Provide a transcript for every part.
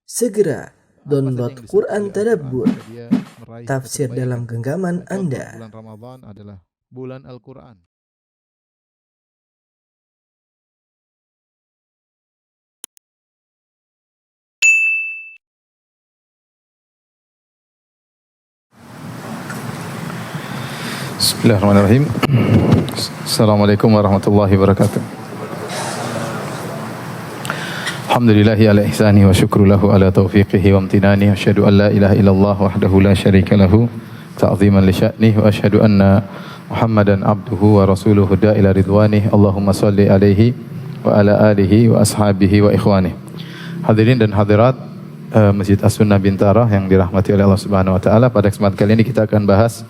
Segera download Quran Tadabbur, Dia meraih tafsir kebaikan. dalam genggaman Contoh, Anda. bulan Ramadan adalah bulan Al-Quran. Bismillahirrahmanirrahim. Assalamualaikum warahmatullahi wabarakatuh. Alhamdulillahi ala ihsani wa syukru lahu ala taufiqihi wa amtinani. Asyhadu an la ilaha illallah wahdahu la syarika lahu ta'ziman li sya'nih wa asyhadu anna Muhammadan abduhu wa rasuluhu da'ila ridwanih. Allahumma salli alaihi wa ala alihi wa ashabihi wa ikhwanih. Hadirin dan hadirat Masjid As-Sunnah Bintara yang dirahmati oleh Allah Subhanahu wa taala, pada kesempatan kali ini kita akan bahas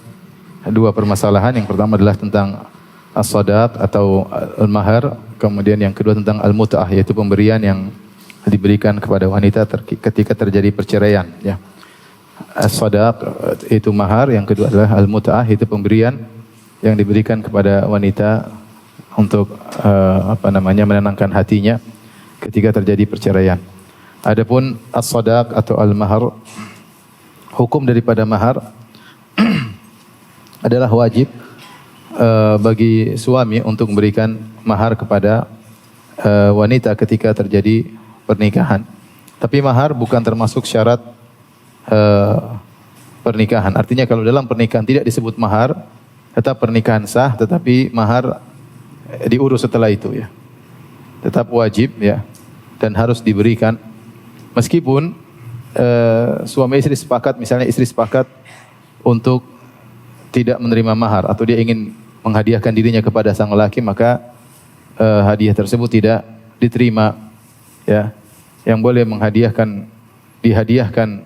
dua permasalahan. Yang pertama adalah tentang as-sadaq atau al-mahar, kemudian yang kedua tentang al-mut'ah, yaitu pemberian yang diberikan kepada wanita ketika terjadi perceraian, ya. As-sadaq itu mahar, yang kedua adalah al-mut'ah, itu pemberian yang diberikan kepada wanita untuk menenangkan hatinya ketika terjadi perceraian. Adapun as-sadaq atau al-mahar, hukum daripada mahar adalah wajib bagi suami untuk memberikan mahar kepada wanita ketika terjadi pernikahan. Tapi mahar bukan termasuk syarat pernikahan. Artinya kalau dalam pernikahan tidak disebut mahar, tetap pernikahan sah, tetapi mahar diurus setelah itu, ya. Tetap wajib, ya, dan harus diberikan. Meskipun suami istri sepakat, misalnya istri sepakat untuk tidak menerima mahar atau dia ingin menghadiahkan dirinya kepada sang lelaki, maka hadiah tersebut tidak diterima, ya. Yang boleh dihadiahkan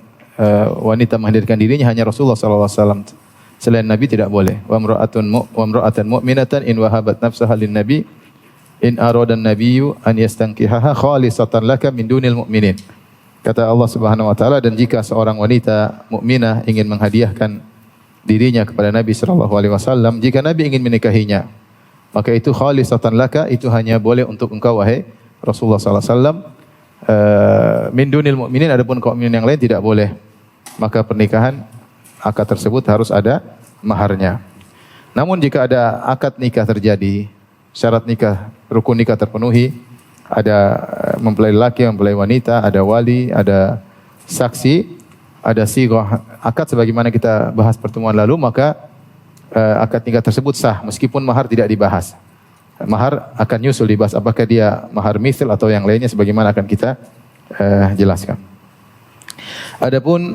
wanita menghadiahkan dirinya hanya Rasulullah sallallahu alaihi wasallam. Selain Nabi tidak boleh. Wa imra'atan mu'minatan in wahabat nafsaha lin nabi in arada an-nabiyyu an yastankihaha khalisatan laka min dunil mu'minin. Kata Allah Subhanahu wa taala, dan jika seorang wanita mukminah ingin menghadiahkan dirinya kepada Nabi sallallahu alaihi wasallam, jika Nabi ingin menikahinya, maka itu khalisatan laka, itu hanya boleh untuk engkau wahai Rasulullah sallallahu alaihi wasallam. Min dunil mu'minin, adapun kaum mukminin yang lain tidak boleh. Maka pernikahan, akad tersebut harus ada maharnya. Namun jika ada akad nikah terjadi, syarat nikah, rukun nikah terpenuhi, ada mempelai laki, mempelai wanita, ada wali, ada saksi, ada sighah akad sebagaimana kita bahas pertemuan lalu, maka akad nikah tersebut sah meskipun mahar tidak dibahas. Mahar akan nyusul dibahas, apakah dia mahar misl atau yang lainnya, sebagaimana akan kita jelaskan. Adapun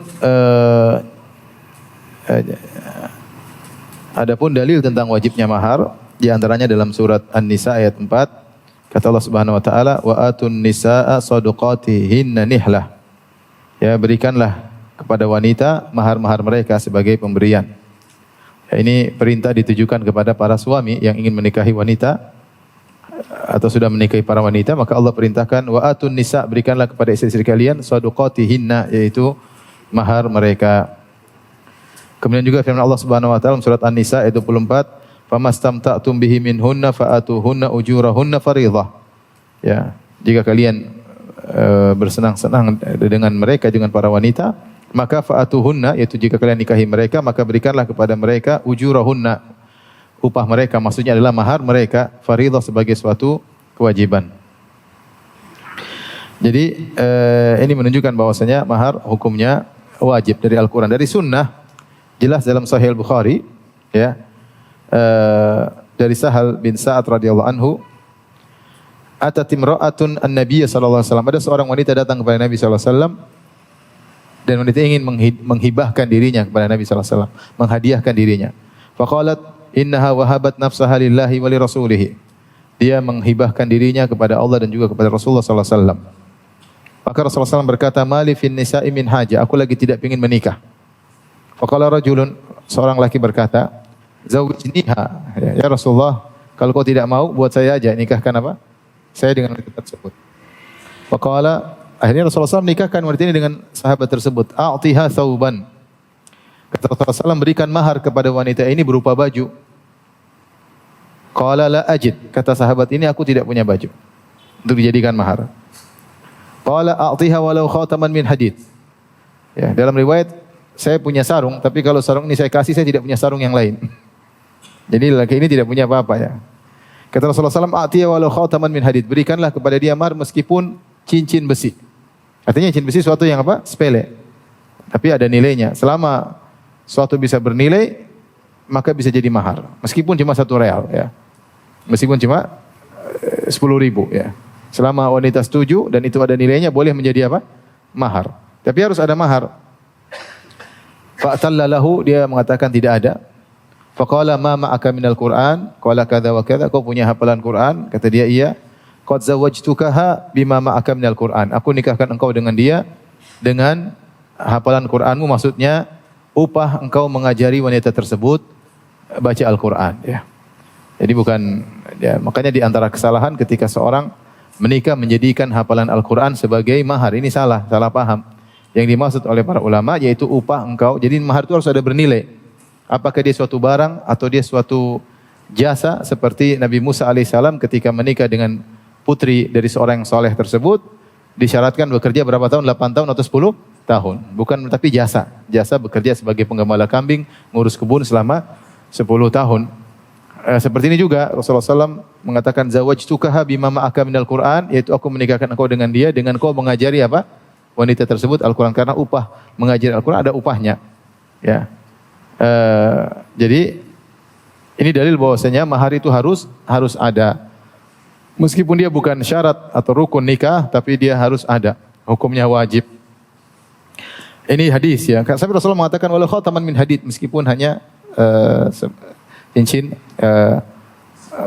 dalil tentang wajibnya mahar, di antaranya dalam surat An-Nisa ayat 4, kata Allah Subhanahu wa taala, wa atun nisaa shadaqatihinna nihlah. Ya, berikanlah kepada wanita mahar-mahar mereka sebagai pemberian. Ya, ini perintah ditujukan kepada para suami yang ingin menikahi wanita atau sudah menikahi para wanita, maka Allah perintahkan wa atun nisa, berikanlah kepada istri-istri kalian shadaqatihinna, yaitu mahar mereka. Kemudian juga firman Allah Subhanahu wa taala surat An-Nisa ayat 24, famastamta'tum bihi minhunna fa'atuhunna ujurahunna fariidhah. Ya, jika kalian bersenang-senang dengan mereka, dengan para wanita, maka fa'atuhunna, yaitu jika kalian nikahi mereka, maka berikanlah kepada mereka ujurahunna, upah mereka, maksudnya adalah mahar mereka, fariidhah, sebagai suatu kewajiban. Jadi ini menunjukkan bahwasanya mahar hukumnya wajib dari Al-Quran. Dari sunnah jelas dalam Sahih Al-Bukhari, ya, dari Sahal bin Sa'ad radhiyallahu anhu, atat imra'atun an-nabiy sallallahu alaihi wasallam, ada seorang wanita datang kepada Nabi sallallahu alaihi wasallam, dan wanita ingin menghibahkan dirinya kepada Nabi sallallahu alaihi wasallam, menghadiahkan dirinya. Faqalat innaha wahabat nafsaha lillahi wa li rasulih. Dia menghibahkan dirinya kepada Allah dan juga kepada Rasulullah sallallahu alaihi wasallam. Maka Rasulullah SAW berkata, mali fin nisa'i min haja, aku lagi tidak ingin menikah. Faqala rajulun, seorang laki berkata, zawwijniha, ya Rasulullah, kalau kau tidak mau, buat saya aja, nikahkan apa? Saya dengan wanita tersebut. Faqala, akhirnya Rasulullah SAW menikahkan wanita ini dengan sahabat tersebut. A'tiha thawban. Kata Rasulullah SAW, berikan mahar kepada wanita ini berupa baju. Qala la ajid. Kata sahabat ini, aku tidak punya baju untuk dijadikan mahar. Qala a'tiha walau khataman min hadid. Ya, dalam riwayat saya punya sarung, tapi kalau sarung ini saya kasih, saya tidak punya sarung yang lain. Jadi laki ini tidak punya apa-apa ya. Kata Rasulullah SAW, a'tiya walau khataman min hadid. Berikanlah kepada dia mahar meskipun cincin besi. Artinya cincin besi suatu yang apa? Sepele. Tapi ada nilainya. Selama suatu bisa bernilai, maka bisa jadi mahar. Meskipun cuma 1 real ya. Meskipun cuma 10.000 ya. Selama wanita setuju dan itu ada nilainya, boleh menjadi apa? Mahar. Tapi harus ada mahar. Fa'tallalahu, dia mengatakan tidak ada. Faqala ma ma'aka minal Qur'an? Qala kadza wa kadza. Kau punya hafalan Quran? Kata dia, iya. Qad zawwajtukaha bima ma'aka minal Qur'an. Aku nikahkan engkau dengan dia dengan hafalan Qur'anmu, maksudnya upah engkau mengajari wanita tersebut baca Al-Qur'an ya. Jadi bukan ya, makanya di antara kesalahan ketika seorang menikah menjadikan hafalan Al-Qur'an sebagai mahar. Ini salah paham. Yang dimaksud oleh para ulama yaitu upah engkau. Jadi mahar itu harus ada bernilai. Apakah dia suatu barang atau dia suatu jasa, seperti Nabi Musa alaihissalam ketika menikah dengan putri dari seorang yang soleh tersebut, disyaratkan bekerja berapa tahun? 8 tahun atau 10 tahun. Bukan, tapi jasa. Jasa bekerja sebagai penggembala kambing, ngurus kebun selama 10 tahun. Seperti ini juga Rasulullah SAW mengatakan zawajtukaha bima ma'aka minal Qur'an, yaitu aku menikahkan engkau dengan dia dengan kau mengajari apa? Wanita tersebut Al-Qur'an, karena upah mengajari Al-Qur'an ada upahnya. Ya. Jadi ini dalil bahwasanya mahar itu harus ada. Meskipun dia bukan syarat atau rukun nikah, tapi dia harus ada. Hukumnya wajib. Ini hadis ya. Sampai Rasulullah mengatakan walau khataman min hadid, meskipun hanya cincin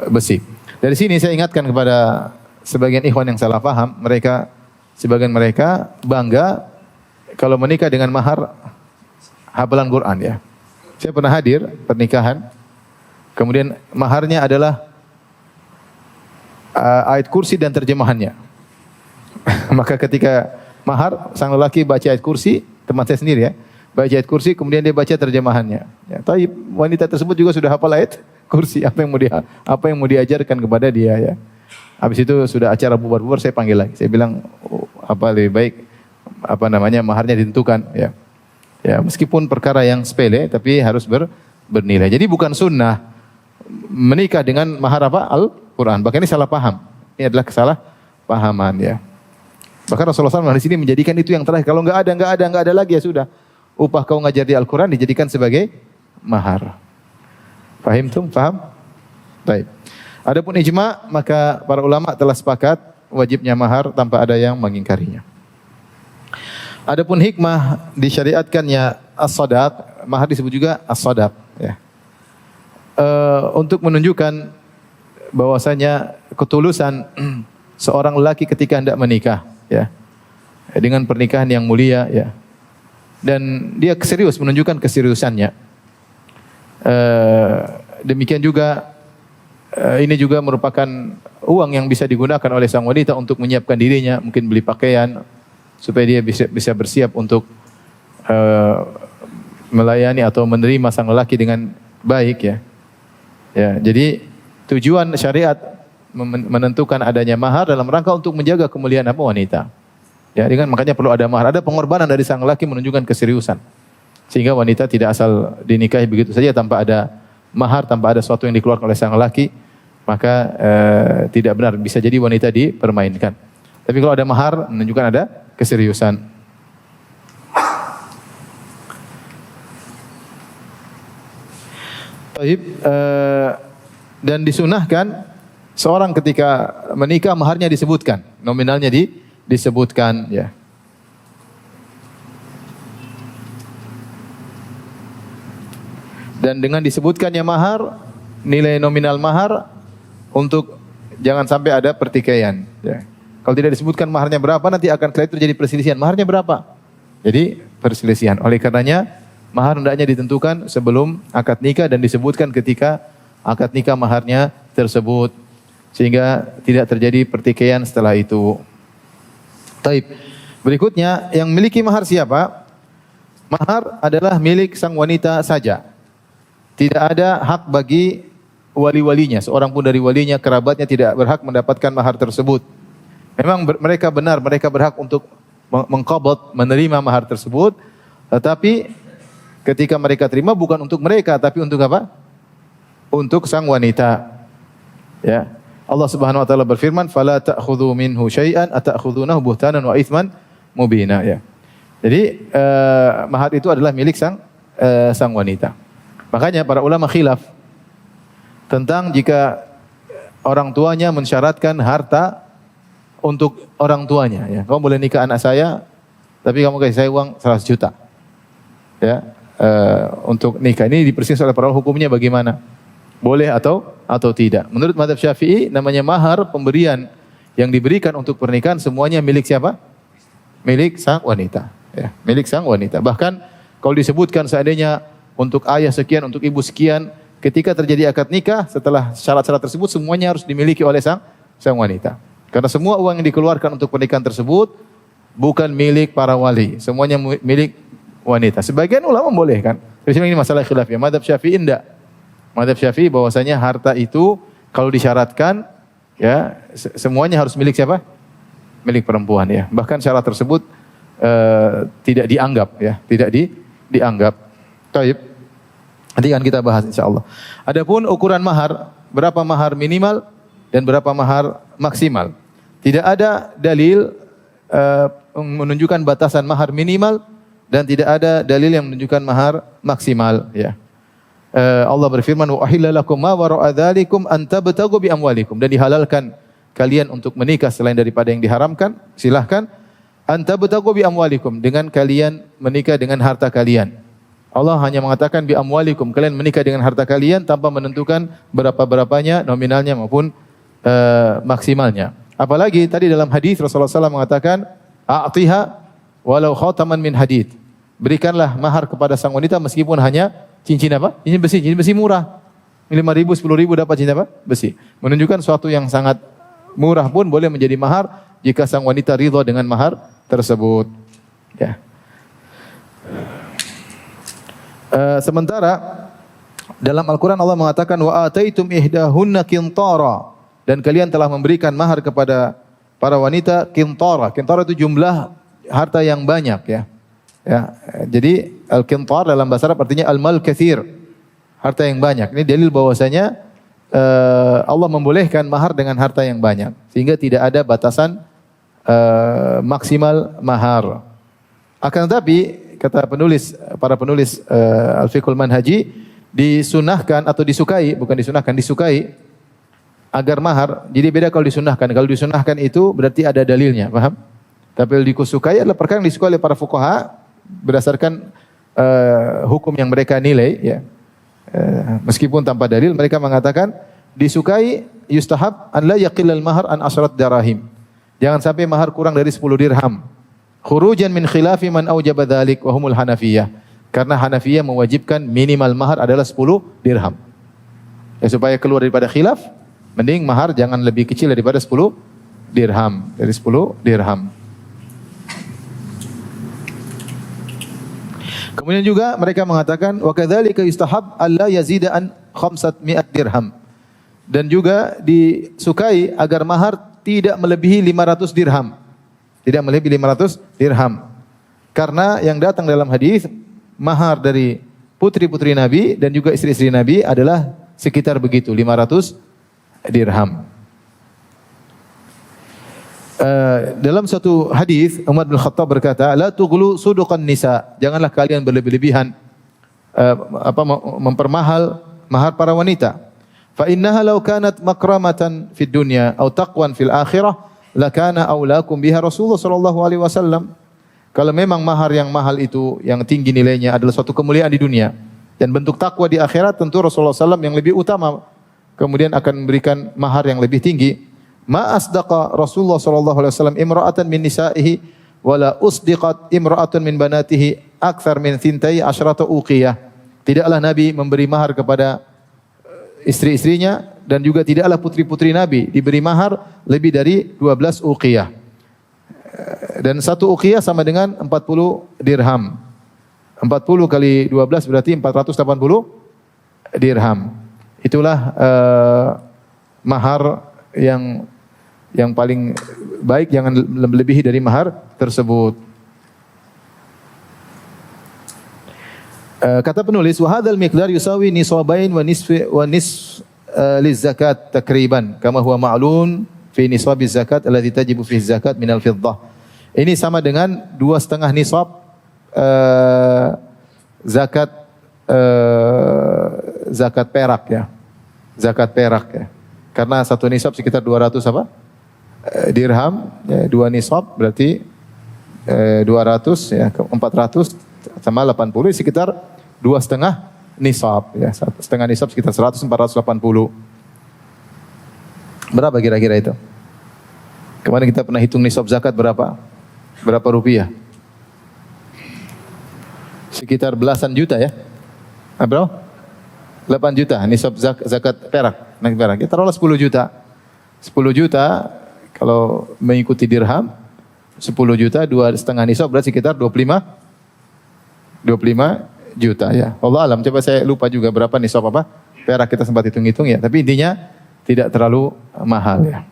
besi. Dari sini saya ingatkan kepada sebagian ikhwan yang salah paham, sebagian mereka bangga kalau menikah dengan mahar hafalan Quran ya. Saya pernah hadir pernikahan, kemudian maharnya adalah ayat kursi dan terjemahannya. Maka ketika mahar, sang lelaki baca ayat kursi, teman saya sendiri ya, baca ayat kursi, kemudian dia baca terjemahannya. Ya, tapi wanita tersebut juga sudah hafal ayat kursi, apa yang mau diajarkan kepada dia ya. Habis itu sudah acara bubar-bubar, saya panggil lagi. Saya bilang, apa lebih baik maharnya ditentukan ya. Ya, meskipun perkara yang sepele tapi harus bernilai. Jadi bukan sunnah menikah dengan mahar apa? Al-Quran. Bahkan ini salah paham. Ini adalah kesalahpahaman ya. Bahkan Rasulullah SAW di sini menjadikan itu yang terakhir. Kalau enggak ada lagi ya sudah. Upah kau ngajar di Al-Quran dijadikan sebagai mahar. Fahim tum? Faham? Baik. Adapun ijma, maka para ulama telah sepakat wajibnya mahar tanpa ada yang mengingkarinya. Adapun hikmah disyariatkannya as-sadaq, mahar disebut juga as-sadaq ya. Untuk menunjukkan bahwasanya ketulusan seorang lelaki ketika hendak menikah ya. Dengan pernikahan yang mulia ya. Dan dia serius, menunjukkan keseriusannya. Demikian juga ini juga merupakan uang yang bisa digunakan oleh sang wanita untuk menyiapkan dirinya, mungkin beli pakaian supaya dia bisa bersiap untuk melayani atau menerima sang lelaki dengan baik ya. Ya, jadi tujuan syariat menentukan adanya mahar dalam rangka untuk menjaga kemuliaan apa wanita. Ya, dengan makanya perlu ada mahar, ada pengorbanan dari sang lelaki menunjukkan keseriusan. Sehingga wanita tidak asal dinikahi begitu saja tanpa ada mahar, tanpa ada sesuatu yang dikeluarkan oleh sang lelaki, maka tidak benar, bisa jadi wanita dipermainkan. Tapi kalau ada mahar menunjukkan ada keseriusan. Baik, dan disunahkan seorang ketika menikah maharnya disebutkan, nominalnya disebutkan ya. Dan dengan disebutkannya mahar, nilai nominal mahar untuk jangan sampai ada pertikaian ya. Kalau tidak disebutkan maharnya berapa, nanti akan setelah itu terjadi perselisihan. Maharnya berapa? Jadi perselisihan. Oleh karenanya mahar hendaknya ditentukan sebelum akad nikah dan disebutkan ketika akad nikah maharnya tersebut, sehingga tidak terjadi pertikaian setelah itu. Taib. Berikutnya, yang memiliki mahar siapa? Mahar adalah milik sang wanita saja. Tidak ada hak bagi wali-walinya. Seorang pun dari walinya, kerabatnya tidak berhak mendapatkan mahar tersebut. Memang mereka benar, mereka berhak untuk mengqabad, menerima mahar tersebut, tetapi ketika mereka terima bukan untuk mereka, tapi untuk apa? Untuk sang wanita. Ya. Allah Subhanahu wa taala berfirman, "Fala ta'khudhu minhu syai'an ata'khudhunahu buhtanan wa itsman mubina." Ya. Jadi mahar itu adalah milik sang wanita. Makanya para ulama khilaf tentang jika orang tuanya mensyaratkan harta untuk orang tuanya, ya. Kamu boleh nikah anak saya, tapi kamu kasih saya uang 100 juta. Ya, untuk nikah. Ini diperselisihkan oleh para hukumnya bagaimana? Boleh atau tidak? Menurut mazhab Syafi'i, namanya mahar, pemberian yang diberikan untuk pernikahan semuanya milik siapa? Milik sang wanita. Ya, milik sang wanita. Bahkan kalau disebutkan seandainya untuk ayah sekian, untuk ibu sekian, ketika terjadi akad nikah, setelah syarat-syarat tersebut semuanya harus dimiliki oleh sang wanita. Karena semua uang yang dikeluarkan untuk pernikahan tersebut bukan milik para wali, semuanya milik wanita. Sebagian ulama membolehkan. Di sini ini masalah khilaf ya. Mazhab Syafi'i enggak. Mazhab Syafi'i bahwasanya harta itu kalau disyaratkan ya semuanya harus milik siapa? Milik perempuan ya. Bahkan syarat tersebut tidak dianggap ya, tidak dianggap. Baik. Nanti akan kita bahas insyaallah. Adapun ukuran mahar, berapa mahar minimal dan berapa mahar maksimal. Tidak ada dalil menunjukkan batasan mahar minimal dan tidak ada dalil yang menunjukkan mahar maksimal. Ya. Allah berfirman, wa ahilla lakum ma wara'a dzalikum an tabtagu bi amwalikum, dan dihalalkan kalian untuk menikah selain daripada yang diharamkan. Silahkan an tabtagu bi amwalikum, dengan kalian menikah dengan harta kalian. Allah hanya mengatakan bi amwalikum, kalian menikah dengan harta kalian tanpa menentukan berapa-berapanya, nominalnya maupun maksimalnya. Apalagi tadi dalam hadis Rasulullah SAW mengatakan, a'tiha walau khataman min hadid. Berikanlah mahar kepada sang wanita meskipun hanya cincin apa? Cincin besi murah. 5.000, 10.000 dapat cincin apa? Besi. Menunjukkan suatu yang sangat murah pun boleh menjadi mahar jika sang wanita ridha dengan mahar tersebut. Ya. Sementara dalam Al-Quran Allah mengatakan wa ataitum ihdahunna qintara, dan kalian telah memberikan mahar kepada para wanita qintara. Qintara itu jumlah harta yang banyak ya. Ya, jadi al-qintar dalam bahasa Arab artinya al-mal katsir, harta yang banyak. Ini dalil bahwasanya Allah membolehkan mahar dengan harta yang banyak, sehingga tidak ada batasan maksimal mahar. Akan tetapi kata para penulis Al-Fiqhul Manhaji, disunahkan atau disukai, bukan disunahkan, disukai agar mahar, jadi beda kalau disunahkan. Kalau disunahkan itu berarti ada dalilnya, paham? Tapi kalau disukai adalah perkara yang disukai oleh para fuqaha berdasarkan hukum yang mereka nilai, ya. Meskipun tanpa dalil, mereka mengatakan disukai yustahab an la yaqillal mahar an asrat darahim. Jangan sampai mahar kurang dari 10 dirham. Khurujan min khilafi man aujaba dzalik wa humul Hanafiyah. Karena Hanafiyah mewajibkan minimal mahar adalah 10 dirham. Ya, supaya keluar daripada khilaf, mending mahar jangan lebih kecil daripada 10 dirham. Dari 10 dirham. Kemudian juga mereka mengatakan wa kadzalika yustahab alla yazida an 500 dirham. Dan juga disukai agar mahar tidak melebihi 500 dirham. Tidak melebihi 500 dirham. Karena yang datang dalam hadis, mahar dari putri-putri Nabi dan juga istri-istri Nabi adalah sekitar begitu, 500 dirham. Dalam satu hadis Umar bin Khattab berkata, la tughlu suduqan nisa, janganlah kalian berlebih-lebihan mempermahal mahar para wanita. Fa innaha law kanat makramatan fid dunya aw taqwan fil akhirah lakana aulakum biha Rasulullah sallallahu alaihi wasallam. Kalau memang mahar yang mahal itu, yang tinggi nilainya adalah suatu kemuliaan di dunia dan bentuk takwa di akhirat, tentu Rasulullah SAW yang lebih utama kemudian akan memberikan mahar yang lebih tinggi. Ma asdaqa Rasulullah sallallahu alaihi wasallam imra'atan min nisa'ihi wala usdiqat imra'atun min banatihi akthar min thintai asyrata uqiyah. Tidaklah Nabi memberi mahar kepada istri-istrinya dan juga tidaklah putri-putri Nabi diberi mahar lebih dari 12 uqiyah. Dan satu uqiyah sama dengan 40 dirham. 40 kali 12 berarti 480 dirham. Itulah mahar yang Yang paling baik jangan melebihi dari mahar tersebut. Kata penulis, wa hadzal miqdar yusawi nisabain wa nisf lizakat takriban kama huwa ma'lun fi nisabiz zakat allati tajibu fi zakat minal fiddah. Ini sama dengan 2,5 nisab zakat perak ya. Zakat perak ya. Karena satu nisab sekitar 200 apa? Dirham, ya, 2 nisab berarti 200 ya, 400 sama 80 sekitar 2,5 nisab ya. Setengah nisab sekitar 100, 480. Berapa kira-kira itu? Kemarin kita pernah hitung nisab zakat berapa? Berapa rupiah? Sekitar belasan juta ya. Berapa? 8 juta nisab zakat perak. Nah, perak. Kita taruhlah 10 juta. 10 juta kalau mengikuti dirham 10 juta 2,5 nisab berarti sekitar 25 juta ya. Allah alam, coba saya lupa juga berapa nisab apa perak, kita sempat hitung-hitung ya. Tapi intinya tidak terlalu mahal ya.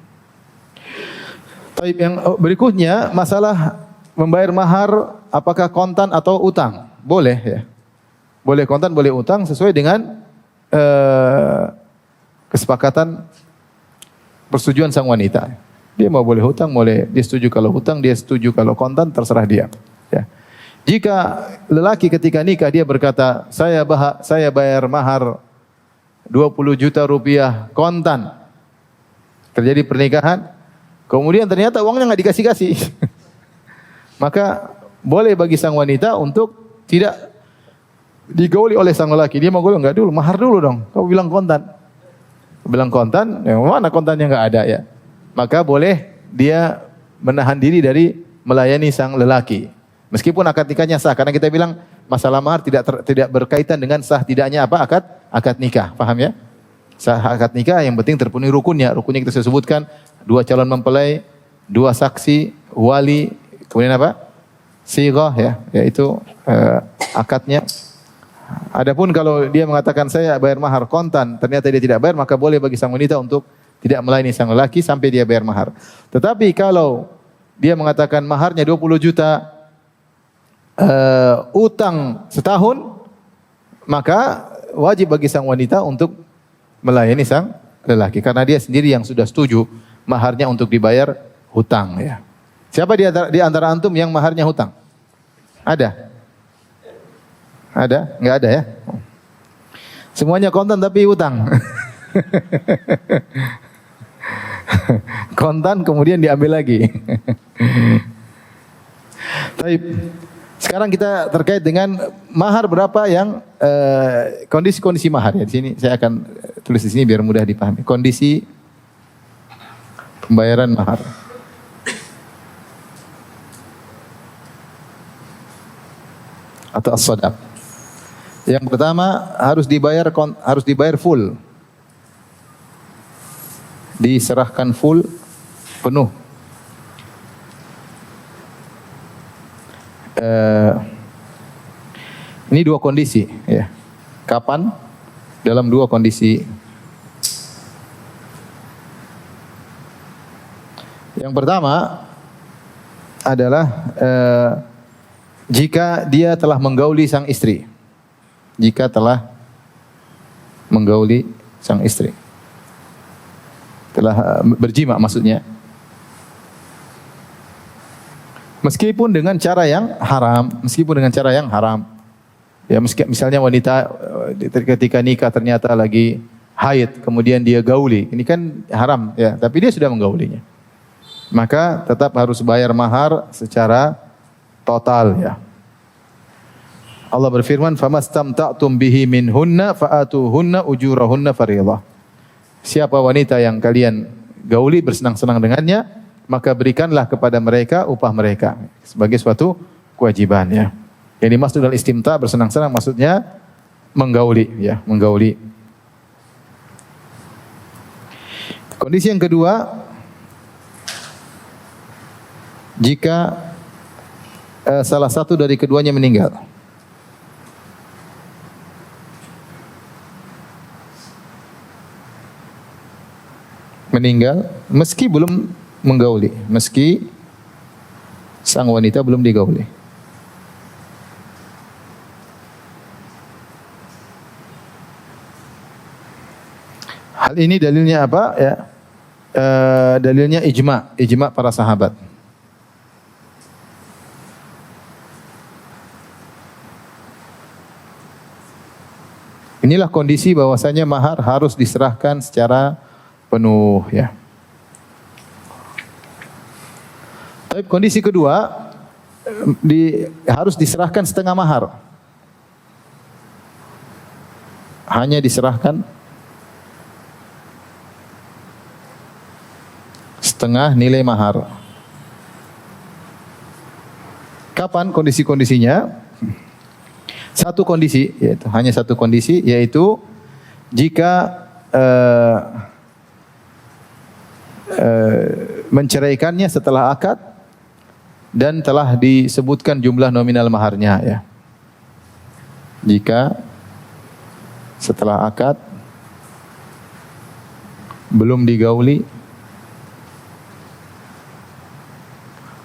Taib, yang berikutnya masalah membayar mahar apakah kontan atau utang? Boleh ya. Boleh kontan, boleh utang sesuai dengan kesepakatan persetujuan sang wanita. Dia mau boleh hutang, boleh dia setuju kalau hutang, dia setuju kalau kontan, terserah dia. Ya. Jika lelaki ketika nikah dia berkata, saya bayar mahar 20 juta rupiah kontan. Terjadi pernikahan, kemudian ternyata uangnya nggak dikasih-kasih. Maka boleh bagi sang wanita untuk tidak digauli oleh sang lelaki. Dia mau gauli enggak dulu, mahar dulu dong. Kau bilang kontan. Bilang kontan, yang mana kontannya enggak ada ya. Maka boleh dia menahan diri dari melayani sang lelaki. Meskipun akad nikahnya sah, karena kita bilang masalah mahar tidak berkaitan dengan sah tidaknya apa akad nikah. Paham ya? Sah akad nikah yang penting terpenuhi rukunnya. Rukunnya kita sudah sebutkan, 2 calon mempelai, 2 saksi, wali, kemudian apa? Sighah ya, yaitu akadnya. Adapun kalau dia mengatakan saya bayar mahar kontan, ternyata dia tidak bayar, maka boleh bagi sang wanita untuk tidak melayani sang lelaki sampai dia bayar mahar. Tetapi kalau dia mengatakan maharnya 20 juta, utang setahun, maka wajib bagi sang wanita untuk melayani sang lelaki. Karena dia sendiri yang sudah setuju maharnya untuk dibayar hutang. Ya. Siapa di antara antum yang maharnya hutang? Ada? Ada? Enggak ada ya? Semuanya kontan tapi hutang. Kontan kemudian diambil lagi. Baik. Sekarang kita terkait dengan mahar berapa yang kondisi-kondisi mahar ya. Di sini saya akan tulis di sini biar mudah dipahami. Kondisi pembayaran mahar. Atau as-sadaq. Yang pertama harus dibayar full. Diserahkan full, penuh. Ini 2 kondisi ya. Kapan? Dalam 2 kondisi. Yang pertama adalah jika dia telah menggauli sang istri. Jika telah menggauli sang istri. Telah berjima maksudnya. Meskipun dengan cara yang haram. Ya, misalnya wanita ketika nikah ternyata lagi haid, kemudian dia gauli. Ini kan haram ya, tapi dia sudah menggaulinya. Maka tetap harus bayar mahar secara total ya. Allah berfirman, "Famastamta'tum bihi minhunna fa'atuhunna ujurahunna fardhah." Siapa wanita yang kalian gauli bersenang-senang dengannya, maka berikanlah kepada mereka upah mereka sebagai suatu kewajiban ya. Yang dimaksud dengan istimta bersenang-senang maksudnya menggauli ya, menggauli. Kondisi yang kedua, jika salah satu dari keduanya meninggal. Meski belum menggauli meski sang wanita belum digauli. Hal ini dalilnya apa? Ya, dalilnya ijma para sahabat. Inilah kondisi bahwasanya mahar harus diserahkan secara penuh, ya. Tapi kondisi kedua harus diserahkan setengah mahar. Hanya diserahkan setengah nilai mahar. Kapan kondisi-kondisinya? Satu kondisi, yaitu hanya satu kondisi, yaitu jika menceraikannya setelah akad dan telah disebutkan jumlah nominal maharnya, ya. Jika setelah akad belum digauli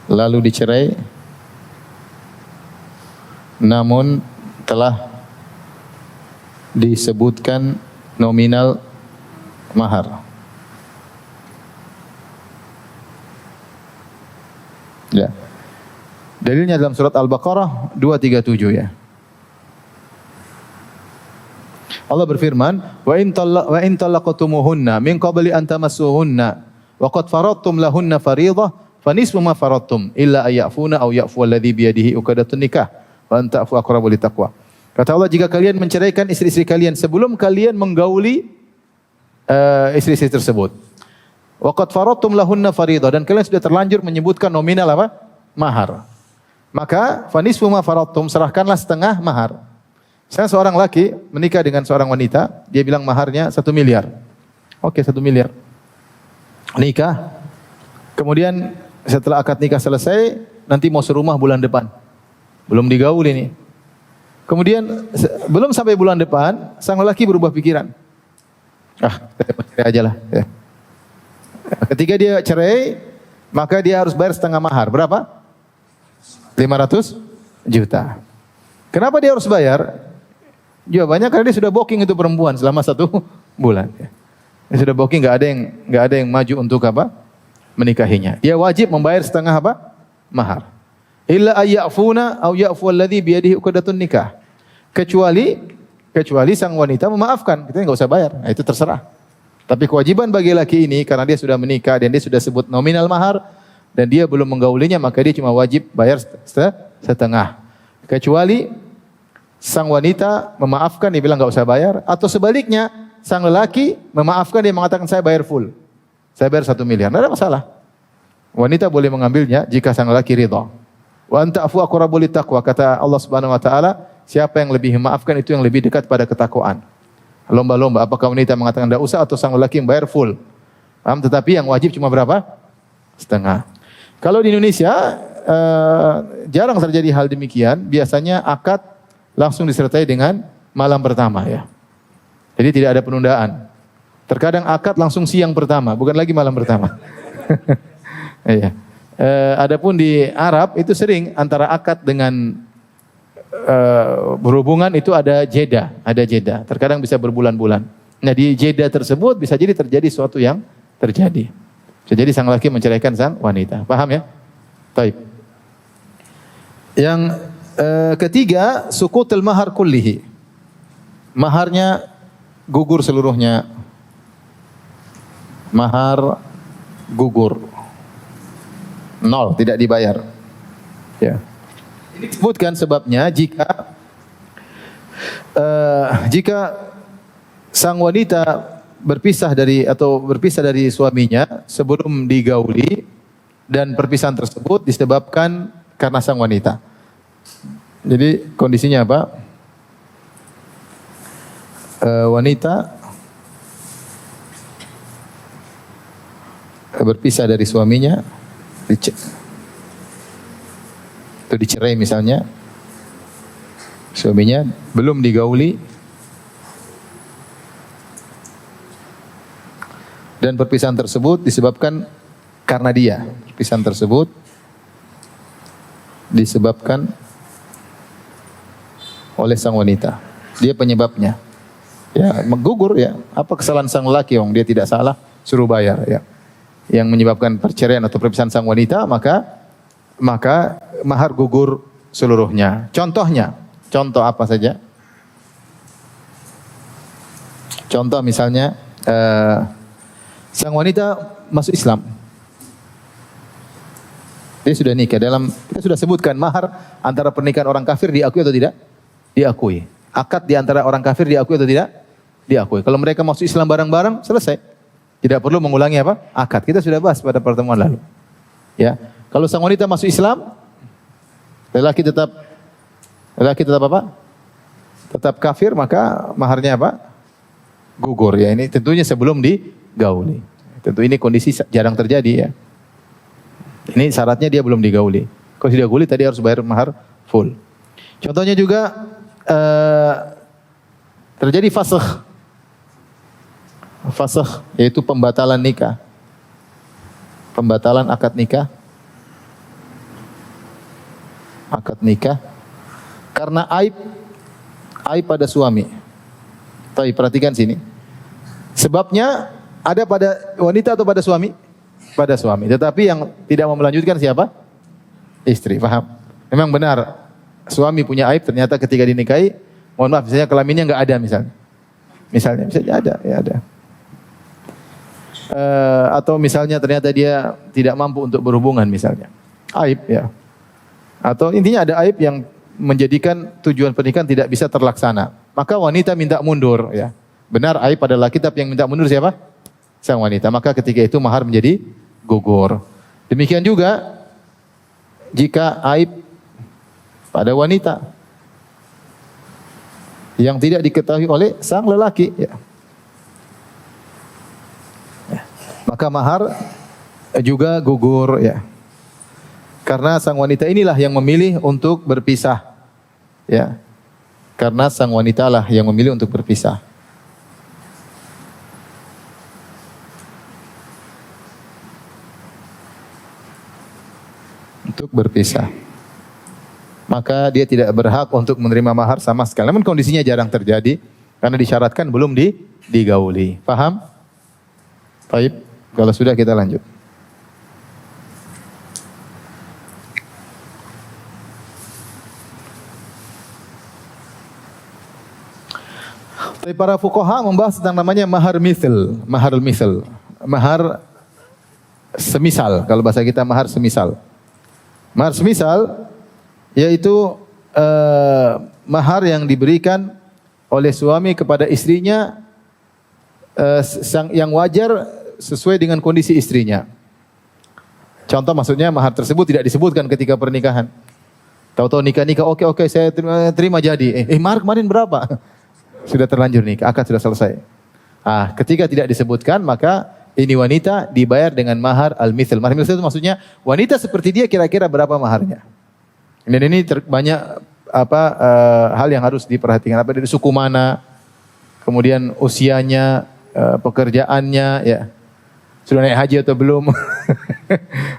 lalu dicerai, namun telah disebutkan nominal mahar. Ya. Dalilnya dalam surat Al-Baqarah 237, ya. Allah berfirman, "Wa in talaqtumuhunna min qabli an tamassuhunna wa qad faradtum lahunna fariidhah fanisfu ma faradtum illa ayyafuna aw ya'fu alladhi bi yadihi uqdatun nikah wa an ta'fu aqrabu littaqwa." Kata Allah, jika kalian menceraikan istri-istri kalian sebelum kalian menggauli istri-istri tersebut, wa qad faradtum lahunna fariidhah, dan kalian sudah terlanjur menyebutkan nominal apa? Mahar. Maka fanisfu ma faradtum, serahkanlah setengah mahar. Misalnya seorang laki menikah dengan seorang wanita, dia bilang maharnya 1 miliar. Oke, 1 miliar. Nikah. Kemudian setelah akad nikah selesai, nanti mau serumah bulan depan. Belum digauli nih. Kemudian belum sampai bulan depan, sang lelaki berubah pikiran. Cerai aja lah. Ya. Ketika dia cerai, maka dia harus bayar setengah mahar. Berapa? 500 juta. Kenapa dia harus bayar? Jawabannya karena dia sudah booking itu perempuan selama 1 bulan. Dia sudah booking, nggak ada yang maju untuk apa? Menikahinya. Dia wajib membayar setengah apa? Mahar. Illa ayyafuna aw ya'fu alladhi bi yadihi uqdatun nikah. Kecuali sang wanita memaafkan, kita enggak usah bayar. Nah, itu terserah. Tapi kewajiban bagi laki ini karena dia sudah menikah dan dia sudah sebut nominal mahar dan dia belum menggaulinya, maka dia cuma wajib bayar setengah. Kecuali sang wanita memaafkan, dia bilang enggak usah bayar, atau sebaliknya sang lelaki memaafkan, dia mengatakan saya bayar full. Saya bayar 1 miliar. Tidak ada masalah. Wanita boleh mengambilnya jika sang lelaki ridha. Wa anta afu aqrabu littaqwa, kata Allah Subhanahu wa taala, siapa yang lebih memaafkan itu yang lebih dekat pada ketakwaan. Lomba-lomba, apakah wanita mengatakan tidak usah atau sang lelaki yang bayar full. Paham? Tetapi yang wajib cuma berapa? Setengah. Kalau di Indonesia jarang terjadi hal demikian. Biasanya akad langsung disertai dengan malam pertama, ya. Jadi tidak ada penundaan. Terkadang akad langsung siang pertama, bukan lagi malam pertama. Iya. Adapun di Arab itu sering antara akad dengan berhubungan itu ada jeda. Terkadang bisa berbulan-bulan. Nah, di jeda tersebut bisa jadi terjadi sesuatu yang terjadi. Bisa jadi sang laki menceraikan sang wanita. Paham ya? Baik. Yang ketiga, sukutul mahar kullihi. Maharnya gugur seluruhnya. Mahar gugur. 0, tidak dibayar. Ya. Ini disebutkan sebabnya jika sang wanita berpisah dari suaminya sebelum digauli dan perpisahan tersebut disebabkan karena sang wanita. Jadi kondisinya apa? Wanita berpisah dari suaminya, itu dicerai misalnya, suaminya belum digauli dan perpisahan tersebut disebabkan karena dia. Perpisahan tersebut disebabkan oleh sang wanita. Dia penyebabnya. Ya, gugur ya. Apa kesalahan sang lelaki? Dia tidak salah, suruh bayar ya. Yang menyebabkan perceraian atau perpisahan sang wanita, maka mahar gugur seluruhnya. Contoh apa saja? Contoh misalnya sang wanita masuk Islam. Dia sudah nikah. Kita sudah sebutkan mahar antara pernikahan orang kafir diakui atau tidak? Diakui. Akad di antara orang kafir diakui atau tidak? Diakui. Kalau mereka masuk Islam bareng-bareng, selesai. Tidak perlu mengulangi apa? Akad. Kita sudah bahas pada pertemuan lalu. Ya. Kalau sang wanita masuk Islam, lelaki tetap apa? Tetap kafir, maka maharnya apa? Gugur ya. Ini tentunya sebelum digauli. Tentu ini kondisi jarang terjadi ya. Ini syaratnya dia belum digauli. Kalau sudah digauli tadi harus bayar mahar full. Contohnya juga terjadi fasakh. Fasakh yaitu pembatalan nikah. Pembatalan akad nikah. Akad nikah karena aib pada suami. Tapi perhatikan sini. Sebabnya ada pada wanita atau pada suami? Pada suami. Tetapi yang tidak mau melanjutkan siapa? Istri. Paham? Memang benar. Suami punya aib ternyata ketika dinikahi, mohon maaf, misalnya kelaminnya enggak ada misalnya. Misalnya ada, ya ada. Atau misalnya ternyata dia tidak mampu untuk berhubungan misalnya. Aib ya. Atau intinya ada aib yang menjadikan tujuan pernikahan tidak bisa terlaksana. Maka wanita minta mundur ya. Benar aib pada laki tapi yang minta mundur siapa? Sang wanita. Maka ketika itu mahar menjadi gugur. Demikian juga jika aib pada wanita yang tidak diketahui oleh sang lelaki ya. Maka mahar juga gugur ya. Karena sang wanita inilah yang memilih untuk berpisah. Ya. Karena sang wanita lah yang memilih untuk berpisah. Untuk berpisah. Maka dia tidak berhak untuk menerima mahar sama sekali. Namun kondisinya jarang terjadi karena disyaratkan belum digauli. Paham? Baik, kalau sudah kita lanjut. Tapi para fuqaha membahas tentang namanya mahar mithil, mahar semisal. Kalau bahasa kita mahar semisal. Mahar semisal yaitu mahar yang diberikan oleh suami kepada istrinya yang wajar sesuai dengan kondisi istrinya. Contoh maksudnya mahar tersebut tidak disebutkan ketika pernikahan. Tahu-tahu nikah oke saya terima jadi. Mahar kemarin berapa? Sudah terlanjur nikah, akad sudah selesai. Ketika tidak disebutkan maka ini wanita dibayar dengan mahar al-mithl. Mahar al-mithl itu maksudnya wanita seperti dia kira-kira berapa maharnya. Dan ini banyak hal yang harus diperhatikan. Apa dari suku mana, kemudian usianya, pekerjaannya, ya sudah naik haji atau belum.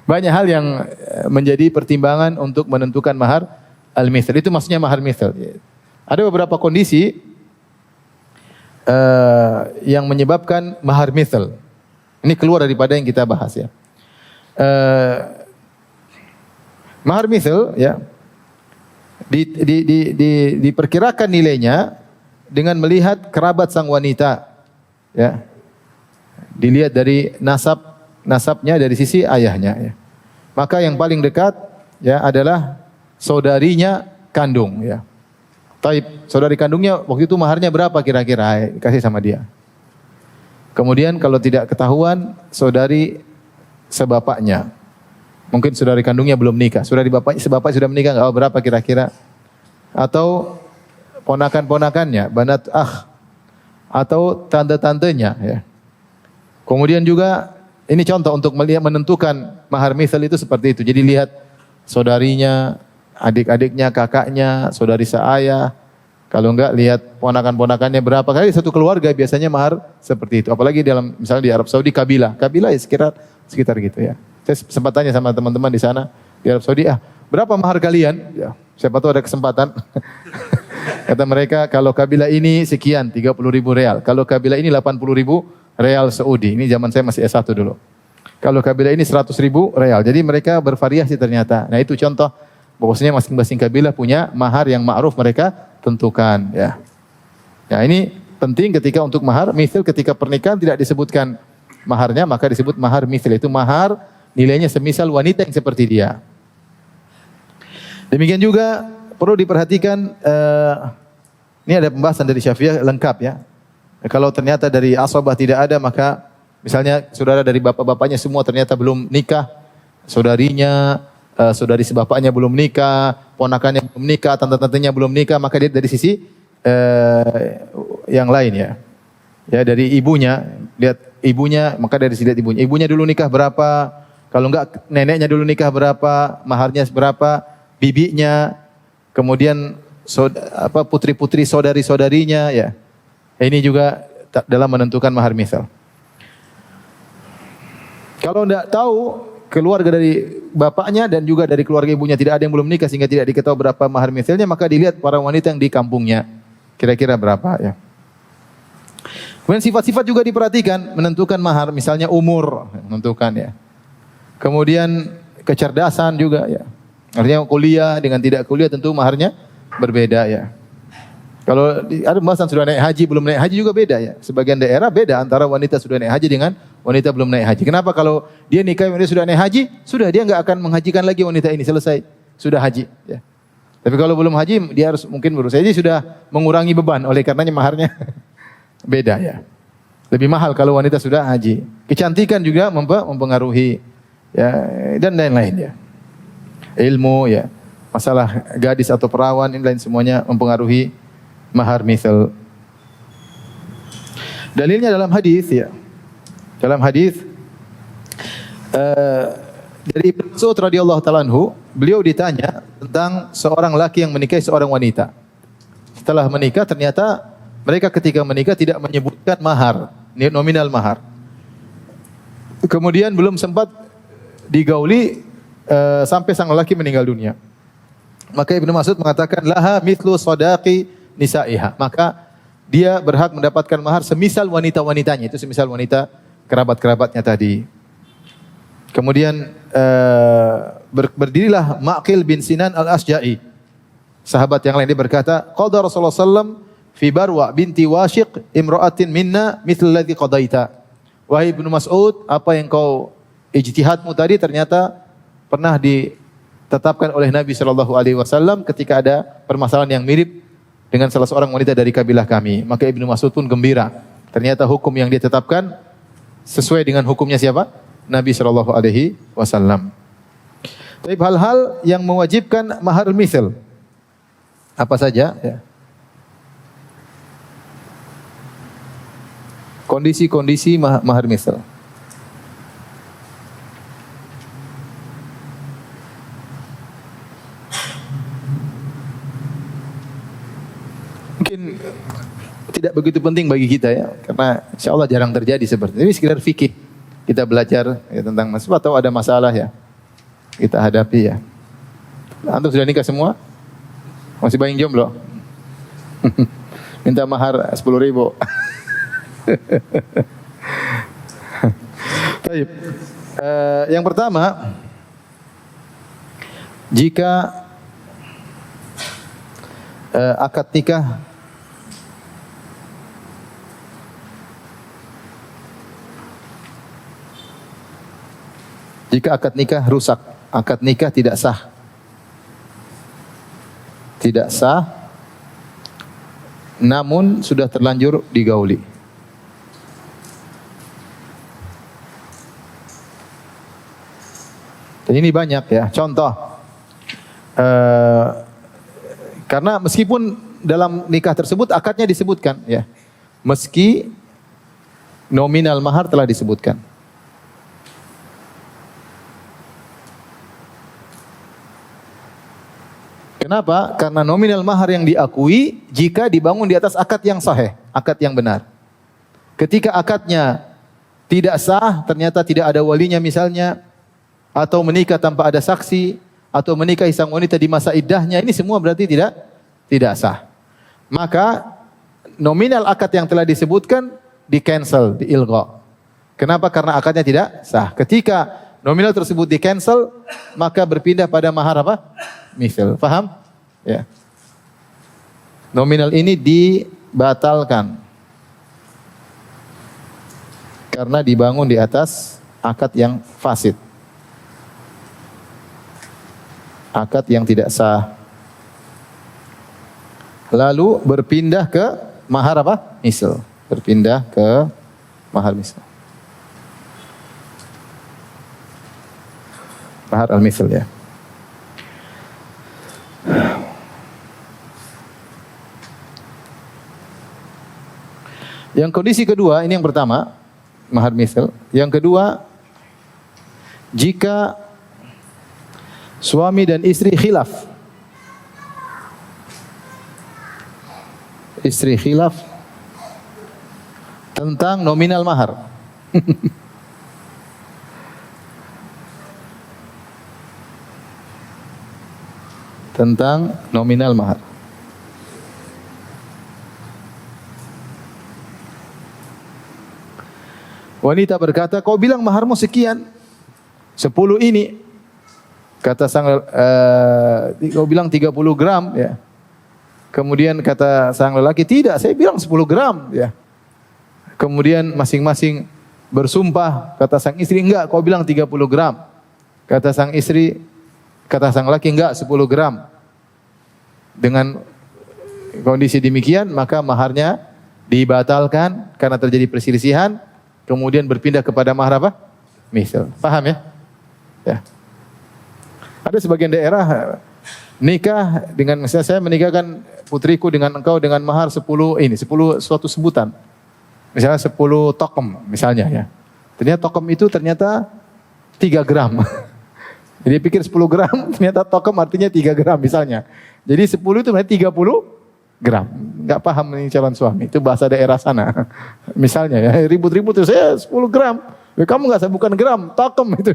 Banyak hal yang menjadi pertimbangan untuk menentukan mahar al-mithl. Itu maksudnya mahar mithl. Ada beberapa kondisi yang menyebabkan mahar mithl. Ini keluar daripada yang kita bahas ya. Mahar mithl ya diperkirakan nilainya dengan melihat kerabat sang wanita ya. Dilihat dari nasabnya dari sisi ayahnya ya. Maka yang paling dekat ya adalah saudarinya kandung ya. Taib, saudari kandungnya waktu itu maharnya berapa kira-kira kasih sama dia. Kemudian kalau tidak ketahuan saudari sebapaknya. Mungkin saudari kandungnya belum nikah. Sebapaknya sudah menikah enggak berapa kira-kira. Atau ponakan-ponakannya, banat atau tante-tantenya ya. Kemudian juga ini contoh untuk menentukan mahar mithl itu seperti itu. Jadi lihat saudarinya, adik-adiknya, kakaknya, saudari seayah. Kalau enggak lihat ponakan-ponakannya berapa kali satu keluarga biasanya mahar seperti itu. Apalagi misalnya di Arab Saudi kabilah ya sekitar gitu ya. Saya sempat tanya sama teman-teman di sana di Arab Saudi, berapa mahar kalian? Ya, siapa tahu ada kesempatan. Kata mereka, kalau kabilah ini sekian, 30.000 real. Kalau kabilah ini 80.000 real Saudi. Ini zaman saya masih S1 dulu. Kalau kabilah ini 100.000 real. Jadi mereka bervariasi ternyata. Nah itu contoh, bahwasanya masing-masing kabilah punya mahar yang ma'ruf mereka tentukan. Ya, ini penting ketika untuk mahar. Misal ketika pernikahan tidak disebutkan maharnya, maka disebut mahar misal. Itu mahar nilainya semisal wanita yang seperti dia. Demikian juga perlu diperhatikan, ini ada pembahasan dari Syafi'iyah lengkap ya. Kalau ternyata dari asabah tidak ada, maka misalnya saudara dari bapak-bapaknya semua ternyata belum nikah, saudarinya, saudari sebapaknya belum nikah, ponakannya belum nikah, tante-tantenya belum nikah, maka dia dari sisi yang lain ya. Ya dari ibunya, lihat ibunya, maka dari sisi lihat ibunya. Ibunya dulu nikah berapa? Kalau enggak neneknya dulu nikah berapa? Maharnya berapa? Bibinya, kemudian putri-putri saudari-saudarinya ya. Ini juga dalam menentukan mahar misal. Kalau tidak tahu keluarga dari bapaknya dan juga dari keluarga ibunya tidak ada yang belum nikah sehingga tidak diketahui berapa mahar misalnya, maka dilihat para wanita yang di kampungnya kira-kira berapa ya. Kemudian sifat-sifat juga diperhatikan menentukan mahar, misalnya umur menentukan ya. Kemudian kecerdasan juga ya. Artinya kuliah dengan tidak kuliah tentu maharnya berbeda ya. Kalau ada pembahasan sudah naik haji, belum naik haji juga beda ya. Sebagian daerah beda antara wanita sudah naik haji dengan wanita belum naik haji. Kenapa? Kalau dia nikah wanita sudah naik haji, sudah dia enggak akan menghajikan lagi wanita ini, selesai. Sudah haji ya. Tapi kalau belum haji, dia harus mungkin berusaha. Jadi sudah mengurangi beban, oleh karenanya maharnya beda ya. Lebih mahal kalau wanita sudah haji. Kecantikan juga mempengaruhi ya, dan lain-lain ya. Ilmu ya, masalah gadis atau perawan ini lain semuanya mempengaruhi mahar misal. Dalilnya dalam hadis ya. Dalam hadis dari Ibnu Mas'ud radhiyallahu taala anhu, beliau ditanya tentang seorang laki yang menikahi seorang wanita. Setelah menikah ternyata mereka ketika menikah tidak menyebutkan mahar, nominal mahar. Kemudian belum sempat digauli sampai sang lelaki meninggal dunia. Maka Ibnu Mas'ud mengatakan laha mithlu sadaqi nisaiha. Maka dia berhak mendapatkan mahar semisal wanita-wanitanya, itu semisal wanita kerabat-kerabatnya tadi. Kemudian berdirilah Ma'qil bin Sinan al-Asja'i. Sahabat yang lain dia berkata, qada Rasulullah sallam fi Barwa binti Washiq imra'atin minna mithlu alladhi qadaita. Wahai Ibnu Mas'ud, apa yang kau ijtihadmu tadi ternyata pernah ditetapkan oleh Nabi sallallahu alaihi wasallam ketika ada permasalahan yang mirip dengan salah seorang wanita dari kabilah kami. Maka Ibnu Mas'ud pun gembira. Ternyata hukum yang dia tetapkan sesuai dengan hukumnya siapa? Nabi sallallahu alaihi wasallam. Tapi hal-hal yang mewajibkan mahar misal apa saja ya. Kondisi-kondisi mahar misal. Mungkin tidak begitu penting bagi kita ya, karena insya Allah jarang terjadi seperti ini. Sekedar fikih kita belajar ya, tentang masalah atau ada masalah ya kita hadapi ya. Antum sudah nikah semua? Masih banyak jomblo? Minta mahar 10.000. Baik. Yang pertama, jika akad nikah rusak, akad nikah tidak sah. Tidak sah, namun sudah terlanjur digauli. Dan ini banyak ya, contoh. Karena meskipun dalam nikah tersebut akadnya disebutkan ya. Meski nominal mahar telah disebutkan. Kenapa? Karena nominal mahar yang diakui jika dibangun di atas akad yang sahih, akad yang benar. Ketika akadnya tidak sah, ternyata tidak ada walinya misalnya, atau menikah tanpa ada saksi, atau menikahi sang wanita di masa iddahnya, ini semua berarti tidak sah. Maka nominal akad yang telah disebutkan di cancel, di ilgha. Kenapa? Karena akadnya tidak sah. Ketika nominal tersebut di cancel, maka berpindah pada mahar apa? Misal. Faham? Ya. Nominal ini dibatalkan karena dibangun di atas akad yang fasid. Akad yang tidak sah. Lalu berpindah ke mahar apa? Misal. Berpindah ke mahar misal. Mahar al-misal ya. Yang kondisi kedua, ini yang pertama, mahar misal. Yang kedua, jika suami dan istri khilaf. Istri khilaf tentang nominal mahar. Tentang nominal mahar. Wanita berkata, kau bilang maharmu sekian, 10 ini. Kata kau bilang 30 gram, ya. Kemudian kata sang lelaki, tidak, saya bilang 10 gram, ya. Kemudian masing-masing bersumpah, kata sang istri, enggak, kau bilang 30 gram. Kata sang istri, kata sang lelaki, enggak, 10 gram. Dengan kondisi demikian, maka maharnya dibatalkan karena terjadi perselisihan. Kemudian berpindah kepada mahar apa? Misal. Paham ya? Ya. Ada sebagian daerah nikah dengan, misalnya saya menikahkan putriku dengan engkau dengan mahar 10 suatu sebutan. Misalnya 10 tokem misalnya ya. Ternyata tokem itu ternyata 3 gram. Jadi pikir 10 gram, ternyata tokem artinya 3 gram misalnya. Jadi 10 itu berarti 30 gram. Enggak paham nih calon suami. Itu bahasa daerah sana. Misalnya ya, ribut-ribut itu saya 10 gram. Ya, kamu enggak, saya bukan gram, tokem itu.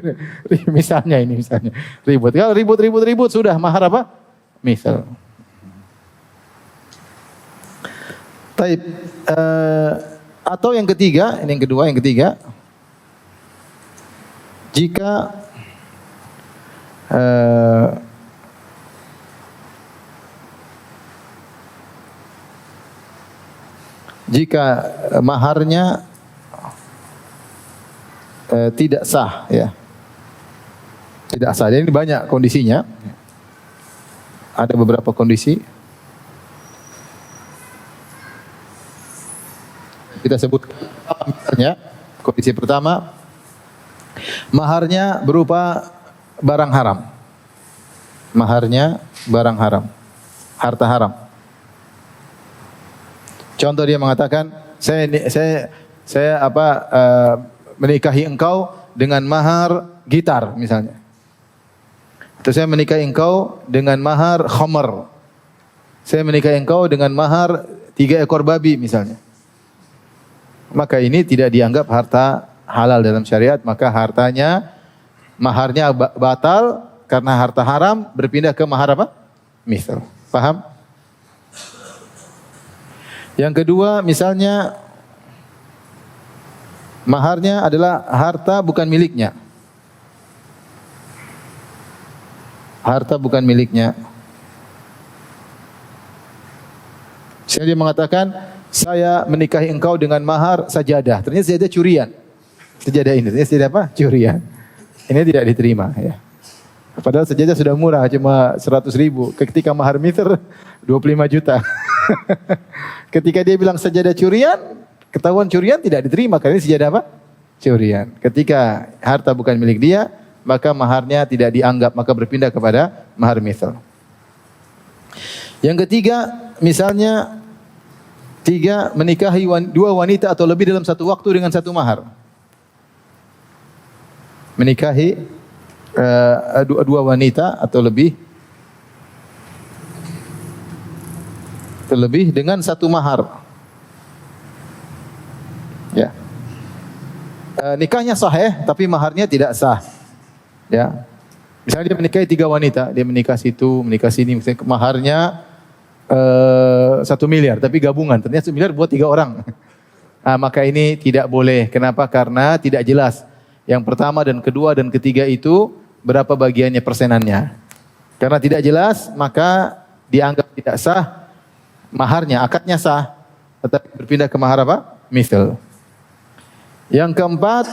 Misalnya ini misalnya. Ribut. Kalau ribut sudah mahar apa? Misal. Taib. Atau yang ketiga, ini yang ketiga. Jika maharnya tidak sah, ya, tidak sah. Jadi ini banyak kondisinya. Ada beberapa kondisi. Kita sebut misalnya kondisi pertama, maharnya berupa barang haram. Maharnya barang haram, harta haram. Contoh dia mengatakan, saya menikahi engkau dengan mahar gitar misalnya. Atau saya menikahi engkau dengan mahar khamar. Saya menikahi engkau dengan mahar 3 ekor babi misalnya. Maka ini tidak dianggap harta halal dalam syariat, maka maharnya batal karena harta haram, berpindah ke mahar apa? Misal. Paham? Yang kedua, misalnya maharnya adalah harta bukan miliknya. Harta bukan miliknya. Misalnya dia mengatakan, saya menikahi engkau dengan mahar sajadah. Ternyata sajadah curian. Sajadah ini, ternyata sajadah apa? Curian. Ini tidak diterima. Ya. Padahal sajadah sudah murah, cuma 100.000. Ketika mahar miter, 25 juta. Ketika dia bilang sajadah curian, ketahuan curian tidak diterima. Karena ini sajadah apa? Curian. Ketika harta bukan milik dia, maka maharnya tidak dianggap, maka berpindah kepada mahar mithal. Yang ketiga, misalnya menikahi 2 wanita atau lebih dalam satu waktu dengan satu mahar. Menikahi 2 wanita atau lebih dengan satu mahar. Ya. Nikahnya sahih tapi maharnya tidak sah. Ya. Misalnya dia menikahi 3 wanita, dia menikah situ, menikah sini, misalnya maharnya 1 miliar, tapi gabungan. Ternyata 1 miliar buat 3 orang. Nah, maka ini tidak boleh. Kenapa? Karena tidak jelas. Yang pertama dan kedua dan ketiga itu berapa bagiannya persenannya. Karena tidak jelas, maka dianggap tidak sah maharnya, akadnya sah. Tetapi berpindah ke mahar apa? Mithil. Yang keempat,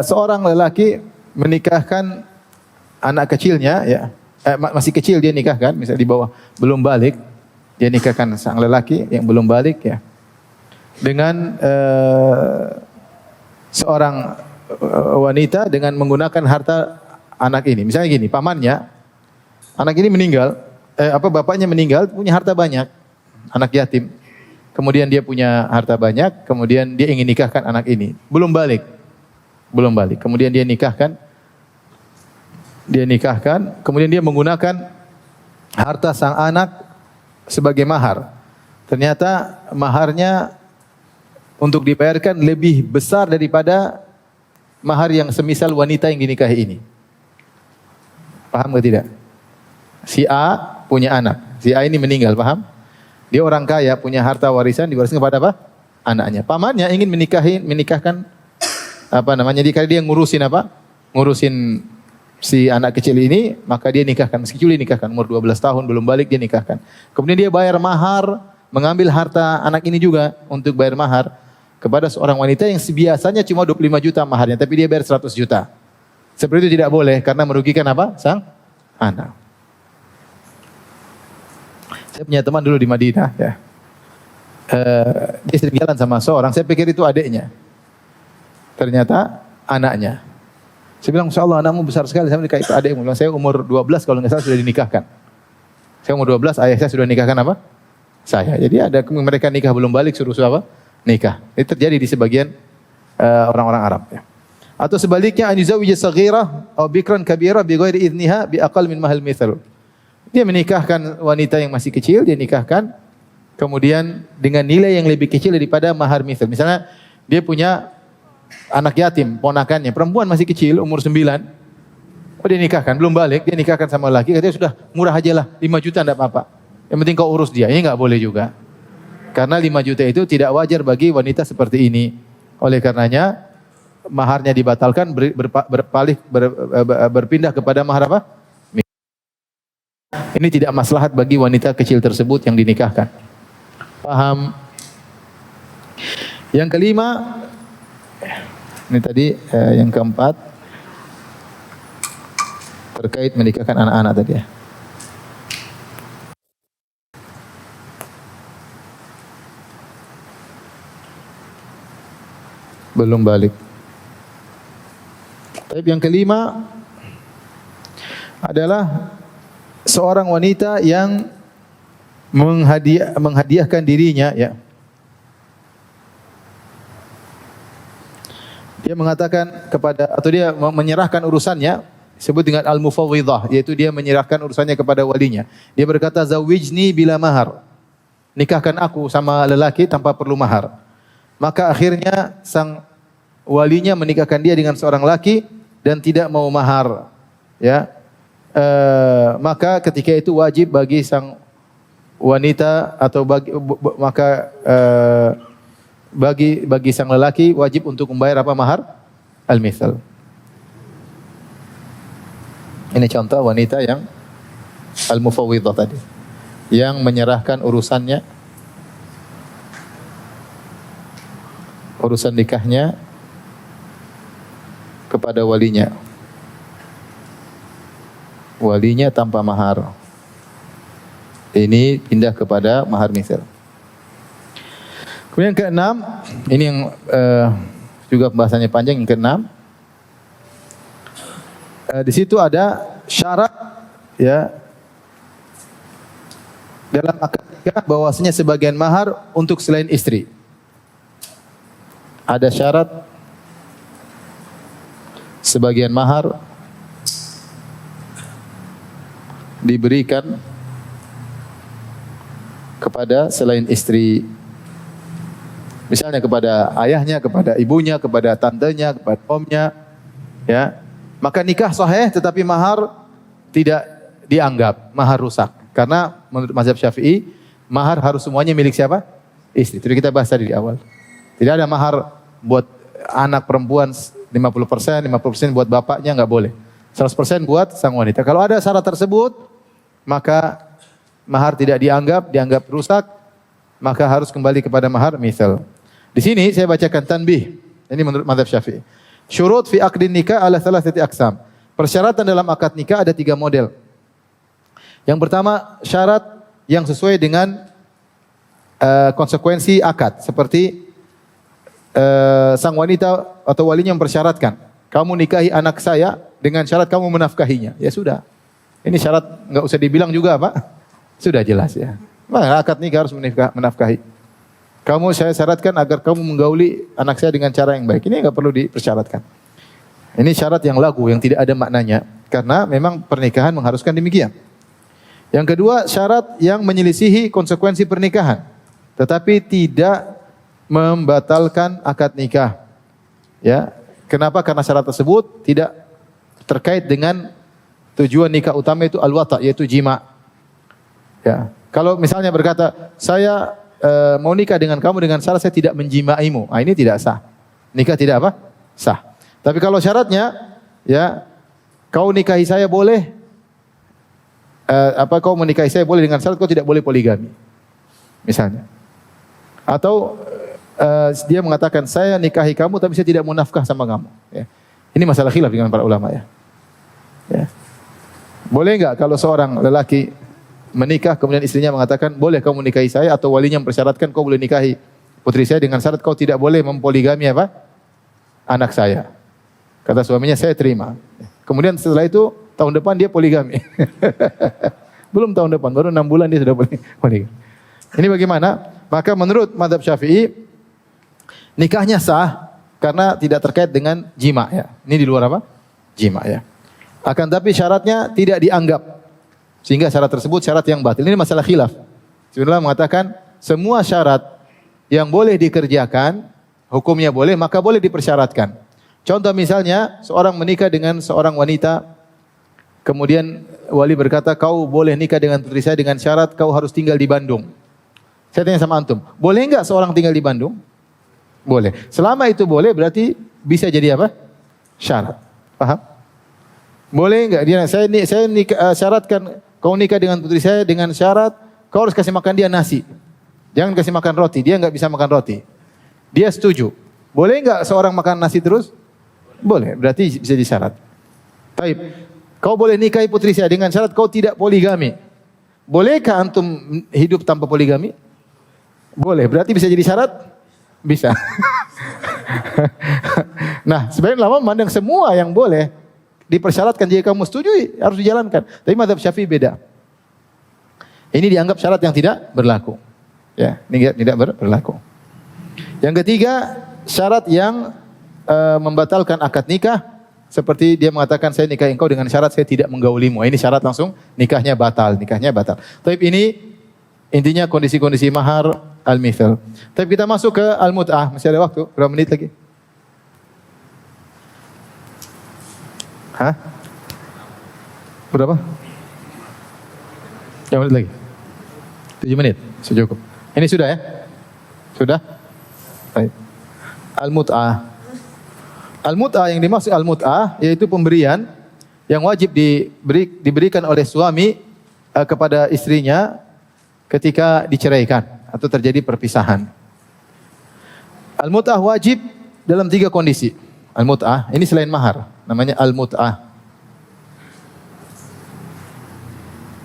seorang lelaki menikahkan anak kecilnya, ya, masih kecil dia nikahkan, misalnya di bawah belum balik, dia nikahkan sang lelaki yang belum balik, ya, dengan seorang wanita dengan menggunakan harta anak ini. Misalnya gini, pamannya, anak ini meninggal, bapaknya meninggal, punya harta banyak, anak yatim. Kemudian dia punya harta banyak, kemudian dia ingin nikahkan anak ini, belum balik. Kemudian dia nikahkan, kemudian dia menggunakan harta sang anak sebagai mahar. Ternyata maharnya untuk dibayarkan lebih besar daripada mahar yang semisal wanita yang dinikahi ini. Paham atau tidak? Si A punya anak, si A ini meninggal, paham? Dia orang kaya, punya harta warisan, diwariskan kepada apa? Anaknya. Pamannya ingin menikahkan dia ngurusin Ngurusin si anak kecil ini, maka dia nikahkan. Meski kecil dia nikahkan, umur 12 tahun belum balik dia nikahkan. Kemudian dia bayar mahar, mengambil harta anak ini juga untuk bayar mahar kepada seorang wanita yang biasanya cuma 25 juta maharnya, tapi dia bayar 100 juta. Seperti itu tidak boleh karena merugikan apa? Sang anak. Saya punya teman dulu di Madinah, ya. Dia sering jalan sama seorang, saya pikir itu adiknya. Ternyata anaknya. Saya bilang, Masya Allah anakmu besar sekali. Saya bilang, itu adikmu. Saya umur 12 kalau nggak salah sudah dinikahkan. Saya umur 12, ayah saya sudah nikahkan apa? Saya. Jadi ada mereka nikah belum balik, suruh apa? Nikah. Itu terjadi di sebagian orang-orang Arab. Ya. Atau sebaliknya, an yuzawwija saghirah atau bikran kabirah bi ghairi idniha bi aqal min mahal mithal. Dia menikahkan wanita yang masih kecil, dia nikahkan kemudian dengan nilai yang lebih kecil daripada mahar mithal. Misalnya dia punya anak yatim, ponakannya, perempuan masih kecil, umur 9. Oh dia nikahkan, belum balik, dia nikahkan sama laki, katanya sudah murah aja lah, 5 juta enggak apa-apa. Yang penting kau urus dia, ini enggak boleh juga. Karena 5 juta itu tidak wajar bagi wanita seperti ini. Oleh karenanya, maharnya dibatalkan, berpindah kepada mahar apa? Ini tidak maslahat bagi wanita kecil tersebut yang dinikahkan. Paham? Yang kelima, ini tadi yang keempat terkait menikahkan anak-anak tadi ya. Belum balik. Tapi yang kelima adalah seorang wanita yang menghadiahkan dirinya, ya. Dia mengatakan kepada, atau dia menyerahkan urusannya, disebut dengan al-mufawwidah, yaitu dia menyerahkan urusannya kepada walinya. Dia berkata, zawijni bila mahar. Nikahkan aku sama lelaki tanpa perlu mahar. Maka akhirnya sang walinya menikahkan dia dengan seorang laki dan tidak mau mahar. Ya, maka ketika itu wajib bagi sang wanita atau bagi sang lelaki wajib untuk membayar apa mahar? Al-mithal. Ini contoh wanita yang al-mufawwidah tadi, yang menyerahkan urusan nikahnya kepada walinya. Walinya tanpa mahar. Ini pindah kepada mahar mithal. Kemudian yang keenam, ini yang juga pembahasannya panjang. Yang keenam, di situ ada syarat, ya, dalam akad nikah bahwasanya sebagian mahar untuk selain istri. Ada syarat sebagian mahar diberikan kepada selain istri. Misalnya kepada ayahnya, kepada ibunya, kepada tantenya, kepada omnya, ya. Maka nikah sahih tetapi mahar tidak dianggap, mahar rusak. Karena menurut mazhab Syafi'i, mahar harus semuanya milik siapa? Istri. Itu kita bahas tadi di awal. Tidak ada mahar buat anak perempuan 50%, 50% buat bapaknya, enggak boleh. 100% buat sang wanita. Kalau ada syarat tersebut, maka mahar tidak dianggap rusak, maka harus kembali kepada mahar mithal. Di sini saya bacakan tanbih. Ini menurut mazhab Syafi'i. Syurut fi aqdin nikah ala thalathati aqsam. Persyaratan dalam akad nikah ada 3 model. Yang pertama, syarat yang sesuai dengan konsekuensi akad, seperti sang wanita atau walinya mempersyaratkan, kamu nikahi anak saya dengan syarat kamu menafkahinya. Ya sudah. Ini syarat enggak usah dibilang juga, Pak. Sudah jelas ya. Maka akad nikah harus menafkahi. Saya syaratkan agar kamu menggauli anak saya dengan cara yang baik. Ini enggak perlu dipersyaratkan. Ini syarat yang lagu, yang tidak ada maknanya. Karena memang pernikahan mengharuskan demikian. Yang kedua, syarat yang menyelisihi konsekuensi pernikahan. Tetapi tidak membatalkan akad nikah. Ya. Kenapa? Karena syarat tersebut tidak terkait dengan tujuan nikah utama, itu al-wata', yaitu jima. Ya. Kalau misalnya berkata, saya mau nikah dengan kamu dengan syarat saya tidak menjimaimu. Ini tidak sah. Nikah tidak apa? Sah. Tapi kalau syaratnya, ya, kau nikahi saya boleh, kau menikahi saya boleh dengan syarat kau tidak boleh poligami. Misalnya. Atau dia mengatakan, saya nikahi kamu tapi saya tidak mau nafkah sama kamu. Ya. Ini masalah khilaf dengan para ulama ya. Ya. Boleh enggak kalau seorang lelaki menikah kemudian istrinya mengatakan, boleh kamu nikahi saya, atau walinya mempersyaratkan kau boleh nikahi putri saya dengan syarat kau tidak boleh mempoligami apa? Anak saya. Kata suaminya, saya terima. Kemudian setelah itu tahun depan dia poligami. Belum tahun depan, baru 6 bulan dia sudah poligami. Ini bagaimana? Maka menurut mazhab Syafi'i, nikahnya sah karena tidak terkait dengan jima ya. Ini di luar apa? Jima ya. Akan tapi syaratnya tidak dianggap. Sehingga syarat tersebut syarat yang batil. Ini masalah khilaf. Sebenarnya mengatakan semua syarat yang boleh dikerjakan, hukumnya boleh, maka boleh dipersyaratkan. Contoh misalnya, seorang menikah dengan seorang wanita, kemudian wali berkata, kau boleh nikah dengan putri saya dengan syarat kau harus tinggal di Bandung. Saya tanya sama antum, boleh enggak seorang tinggal di Bandung? Boleh. Selama itu boleh, berarti bisa jadi apa? Syarat. Paham? Boleh enggak? Saya syaratkan kau nikah dengan putri saya dengan syarat kau harus kasih makan dia nasi. Jangan kasih makan roti. Dia enggak bisa makan roti. Dia setuju. Boleh enggak seorang makan nasi terus? Boleh. Berarti bisa disyarat. Baik. Kau boleh nikahi putri saya dengan syarat kau tidak poligami. Bolehkah antum hidup tanpa poligami? Boleh. Berarti bisa jadi syarat? Bisa. Nah, sebenarnya ulama memandang semua yang boleh dipersyaratkan, jika kamu setuju harus dijalankan. Tapi mazhab Syafi'i beda. Ini dianggap syarat yang tidak berlaku. Ya, ini tidak berlaku. Yang ketiga, syarat yang membatalkan akad nikah, seperti dia mengatakan saya nikahi engkau dengan syarat saya tidak menggaulimu. Ini syarat langsung nikahnya batal, Tapi ini intinya kondisi-kondisi mahar al-mithal. Tapi kita masuk ke al-mut'ah. Masih ada waktu? Berapa menit lagi? Hah? Berapa? 5 menit lagi. 7 menit, cukup. Ini sudah ya? Sudah? Baik. Al-mut'ah. Al-mut'ah yang dimaksud al-mut'ah yaitu pemberian yang wajib diberikan oleh suami kepada istrinya ketika diceraikan atau terjadi perpisahan. Al-mut'ah wajib dalam 3 kondisi. Al-mut'ah, ini selain mahar, namanya al-mut'ah.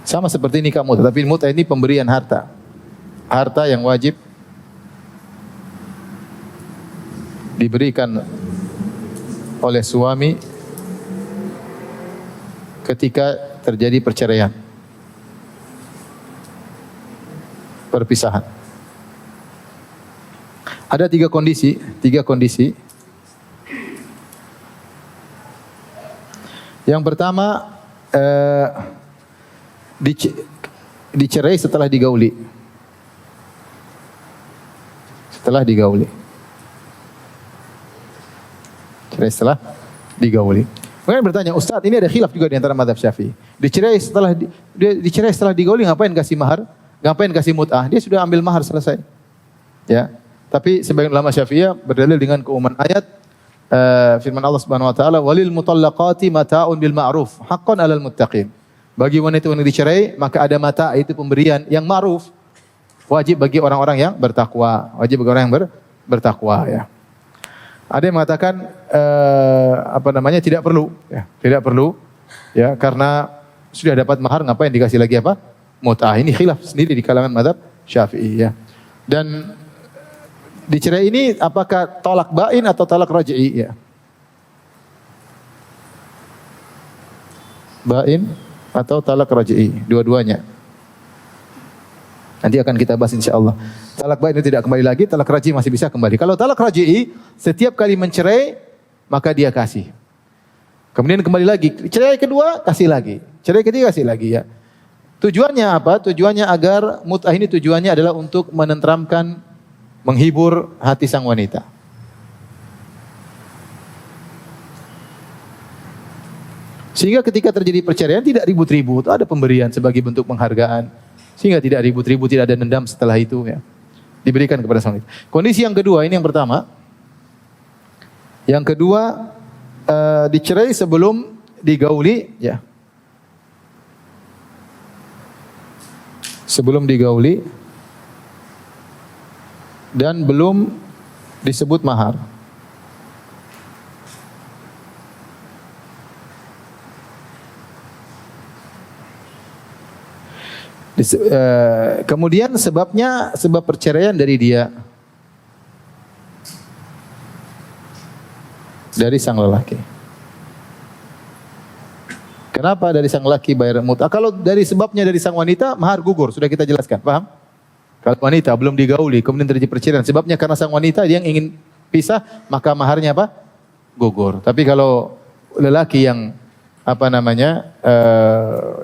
Sama seperti nikah mut'ah, tapi mut'ah ini pemberian harta. Harta yang wajib diberikan oleh suami ketika terjadi perceraian, perpisahan. Ada 3 kondisi. Yang pertama, dicerai setelah digauli. setelah digauli. Cerai setelah digauli. Kemudian bertanya, Ustaz, ini ada khilaf juga di antara mazhab Syafi'i. Dicerai setelah digauli, ngapain kasih mahar? Ngapain kasih mut'ah? Dia sudah ambil mahar selesai. Ya. Tapi sebagian ulama Syafi'iyah berdalil dengan keumuman ayat firman Allah Subhanahu wa taala, "Walil mutallaqati mata'un bil ma'ruf, haqqan 'alal muttaqin." Bagi wanita yang dicerai, maka ada mata, itu pemberian yang ma'ruf. Wajib bagi orang-orang yang bertakwa. Wajib bagi orang yang bertakwa, ya. Ada yang mengatakan tidak perlu, ya. Tidak perlu, ya, karena sudah dapat mahar, ngapain dikasih lagi apa? Mut'ah. Ini khilaf sendiri di kalangan mazhab Syafi'i, ya. Dan dicerai ini apakah talak bain atau talak raj'i, ya? Bain atau talak raj'i, dua-duanya. Nanti akan kita bahas insyaallah. Talak bain itu tidak kembali lagi, talak raj'i masih bisa kembali. Kalau talak raj'i, setiap kali mencerai maka dia kasih. Kemudian kembali lagi, cerai kedua kasih lagi, cerai ketiga kasih lagi, ya. Tujuannya apa? Tujuannya agar mut'ah ini tujuannya adalah untuk menenteramkan, menghibur hati sang wanita. Sehingga ketika terjadi perceraian tidak ribut-ribut, ada pemberian sebagai bentuk penghargaan. Sehingga tidak ribut-ribut, tidak ada dendam setelah itu, ya. Diberikan kepada sang wanita. Kondisi yang kedua, ini yang pertama. Yang kedua, dicerai sebelum digauli, ya. Sebelum digauli dan belum disebut mahar. Kemudian sebab perceraian dari dia, dari sang lelaki. Kenapa dari sang lelaki bayar mut'ah? Kalau dari sebabnya dari sang wanita, mahar gugur, sudah kita jelaskan, paham? Kalau wanita belum digauli, kemudian terjadi perceraian, sebabnya karena sang wanita dia yang ingin pisah, maka maharnya apa? Gugur. Tapi kalau lelaki yang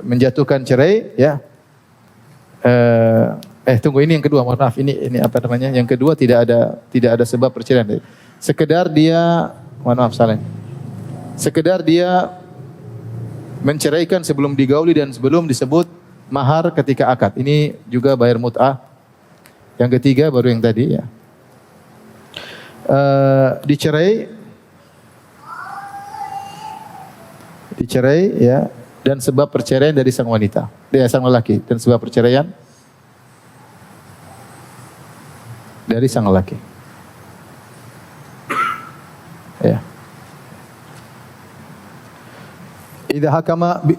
menjatuhkan cerai, ya. Tunggu, ini yang kedua, mohon maaf, ini yang kedua tidak ada sebab perceraian. Sekedar dia, mohon maaf salah. Sekedar dia menceraikan sebelum digauli dan sebelum disebut mahar ketika akad. Ini juga bayar mut'ah. Yang ketiga baru yang tadi, ya. Dicerai, ya, dan sebab perceraian dari sang wanita, dari sang lelaki, dan sebab perceraian dari sang lelaki. Ya. Idza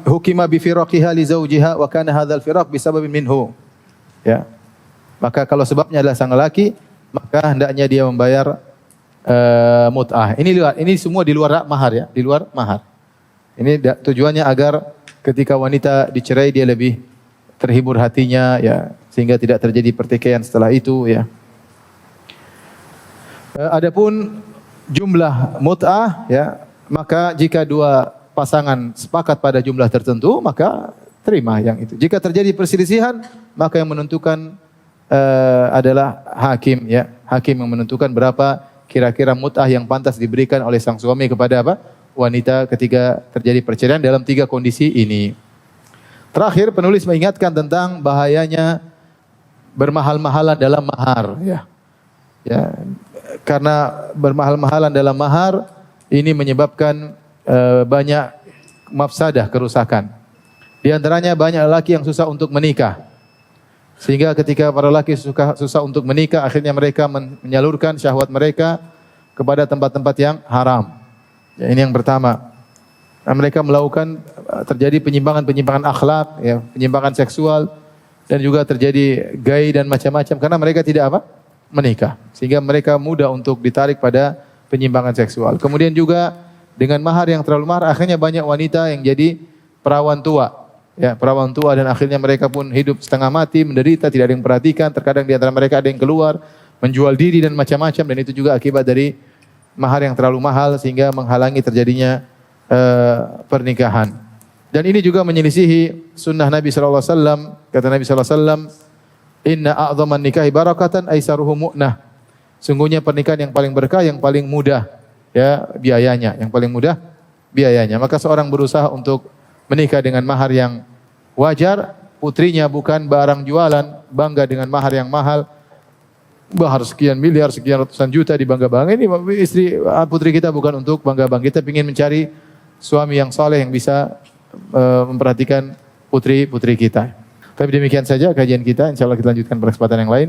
hukima bi firaqiha li zawjiha wa kana hadzal firaq bi sababin minhu. Ya. Maka kalau sebabnya adalah sang lelaki, maka hendaknya dia membayar mut'ah. Ini semua di luar mahar, ya, di luar mahar. Ini tujuannya agar ketika wanita dicerai dia lebih terhibur hatinya, ya, sehingga tidak terjadi pertikaian setelah itu, ya. Adapun jumlah mut'ah, ya, maka jika dua pasangan sepakat pada jumlah tertentu, maka terima yang itu. Jika terjadi perselisihan, maka yang menentukan adalah hakim, ya. Hakim yang menentukan berapa kira-kira mut'ah yang pantas diberikan oleh sang suami kepada wanita ketika terjadi perceraian dalam 3 kondisi ini. Terakhir, penulis mengingatkan tentang bahayanya bermahal-mahalan dalam mahar, ya. Ya, karena bermahal-mahalan dalam mahar ini menyebabkan banyak mafsadah, kerusakan. Di antaranya banyak lelaki yang susah untuk menikah. Sehingga ketika para lelaki susah untuk menikah, akhirnya mereka menyalurkan syahwat mereka kepada tempat-tempat yang haram. Ya, ini yang pertama. Nah, mereka melakukan terjadi penyimpangan akhlak, ya, penyimpangan seksual, dan juga terjadi gay dan macam-macam karena mereka tidak menikah. Sehingga mereka mudah untuk ditarik pada penyimpangan seksual. Kemudian juga dengan mahar yang terlalu mahal, akhirnya banyak wanita yang jadi perawan tua. Ya, perawan tua, dan akhirnya mereka pun hidup setengah mati, menderita, tidak ada yang perhatikan. Terkadang di antara mereka ada yang keluar, menjual diri dan macam-macam, dan itu juga akibat dari mahar yang terlalu mahal sehingga menghalangi terjadinya pernikahan. Dan ini juga menyelisihi sunnah Nabi sallallahu alaihi wasallam. Kata Nabi sallallahu alaihi wasallam, "Inna a'dhaman nikahi barakatan aisaruhu mu'nah." Sungguhnya pernikahan yang paling berkah, yang paling mudah ya biayanya, yang paling mudah biayanya. Maka seorang berusaha untuk menikah dengan mahar yang wajar, putrinya bukan barang jualan, bangga dengan mahar yang mahal. Mahar sekian miliar, sekian ratusan juta dibangga-bangga. Ini istri putri kita bukan untuk bangga-bangga. Kita ingin mencari suami yang saleh yang bisa memperhatikan putri-putri kita. Tapi demikian saja kajian kita. Insyaallah kita lanjutkan pada kesempatan yang lain.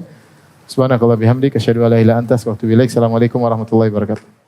Subhanakallah bihamdika asyhadu an la ilaha illa anta astaghfiruka wa atubu ilaik. Assalamualaikum warahmatullahi wabarakatuh.